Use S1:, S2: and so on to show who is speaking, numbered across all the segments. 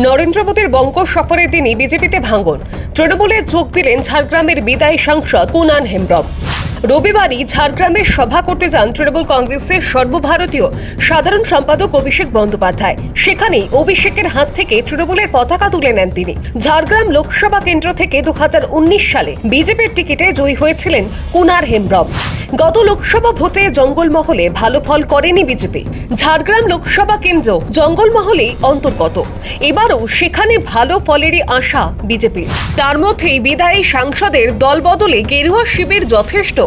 S1: নরেন্দ্র মোদীর বঙ্গ সফরের দিনই বিজেপিতে ভাঙন। তৃণমূলে যোগ দিলেন ঝাড়গ্রামের বিদায়ী সাংসদ কুনাল হেমব্রম। রবিবারই ঝাড়গ্রামে সভা করতে যান তৃণমূল কংগ্রেসের সর্বভারতীয় সাধারণ সম্পাদক অভিষেক বন্দ্যোপাধ্যায়। সেখানেই অভিষেকের হাত থেকে তৃণমূলের পতাকা তুলে নেন তিনি। ঝাড়গ্রাম লোকসভা কেন্দ্র থেকে 2019 সালে বিজেপির টিকিটে জয়ী হয়েছিলেন কুনাল হেমব্রম। গত লোকসভা ভোটে জঙ্গলমহলে ভালো ফল করেনি বিজেপি। ঝাড়গ্রাম লোকসভা কেন্দ্র জঙ্গলমহলেই অন্তর্গত। এবারও সেখানে ভালো ফলেরই আশা বিজেপির। তার মধ্যেই বিদায়ী সাংসদের দল বদলে গেরুয়া শিবির যথেষ্ট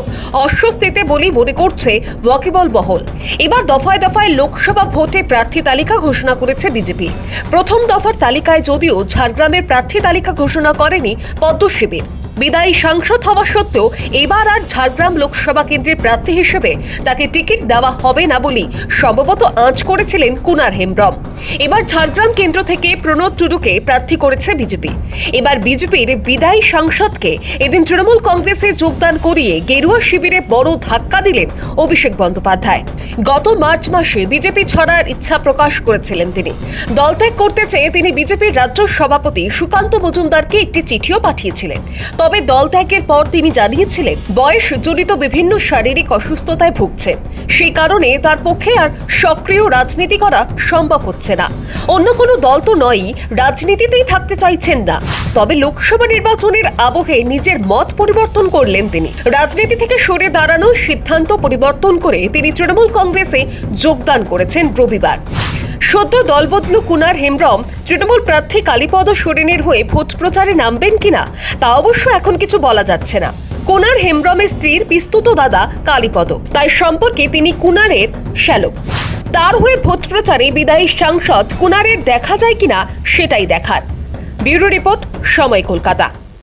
S1: অস্বস্তিতে বলেই মনে করছে ওয়াকিবল মহল। এবার দফায় দফায় লোকসভা ভোটে প্রার্থী তালিকা ঘোষণা করেছে বিজেপি। প্রথম দফার তালিকায় যদিও ঝাড়গ্রামের প্রার্থী তালিকা ঘোষণা করেনি পদ্ম শিবির। বিদায়ী সাংসদ হওয়া সত্ত্বেও এবার আর ঝাড়গ্রাম লোকসভা কেন্দ্রের প্রার্থী হিসেবে তাকে টিকিট দেওয়া হবে না বলেই সম্ভবত আঁচ করেছিলেন কুনাল হেমব্রম। এবার ঝাড়গ্রাম কেন্দ্র থেকে প্রণব টুডুকে প্রার্থী করেছে বিজেপি। এবার বিজেপির বিদায়ী সাংসদকে এদিন তৃণমূল কংগ্রেসে যোগদান করিয়ে গেরুয়া শিবিরে বড় ধাক্কা দিলেন অভিষেক বন্দ্যোপাধ্যায়। গত মার্চ মাসে বিজেপি ছড়ার ইচ্ছা প্রকাশ করেছিলেন তিনি। দল ত্যাগ করতে চেয়ে তিনি বিজেপির রাজ্য সভাপতি সুকান্ত মজুমদারকে একটি চিঠিও পাঠিয়েছিলেন। তবে দল ত্যাগের পর তিনি জানিয়েছিলেন বয়স জনিত বিভিন্ন শারীরিক অসুস্থতায় ভুগছেন। সেই কারণে তার পক্ষে আর সক্রিয় রাজনীতি করা সম্ভব হচ্ছে না। অন্য কোনো দল তো নয়ই, রাজনীতিতেই থাকতে চাইছেন না। তবে লোকসভা নির্বাচনের আবহে নিজের মত পরিবর্তন করলেন তিনি। রাজনীতি থেকে সরে দাঁড়ানোর সিদ্ধান্ত পরিবর্তন করে তিনি তৃণমূল কংগ্রেসে যোগদান করেছেন রবিবার। সদ্য দলবদলু কুনাল হেমব্রম তৃণমূল প্রার্থী কালীপদ সোরেনের হয়ে ভোট প্রচারে নামবেন কিনা তা অবশ্য এখন কিছু বলা যাচ্ছে না। কুনাল হেমব্রমের স্ত্রীর পিস্তুত দাদা কালীপদ, তাই সম্পর্কে তিনি কুনালের শ্যালক। তার হয়ে ভোট প্রচারে বিদায়ী সাংসদ কুনালের দেখা যায় কিনা সেটাই দেখার। ব্যুরো রিপোর্ট, সময়, কলকাতা।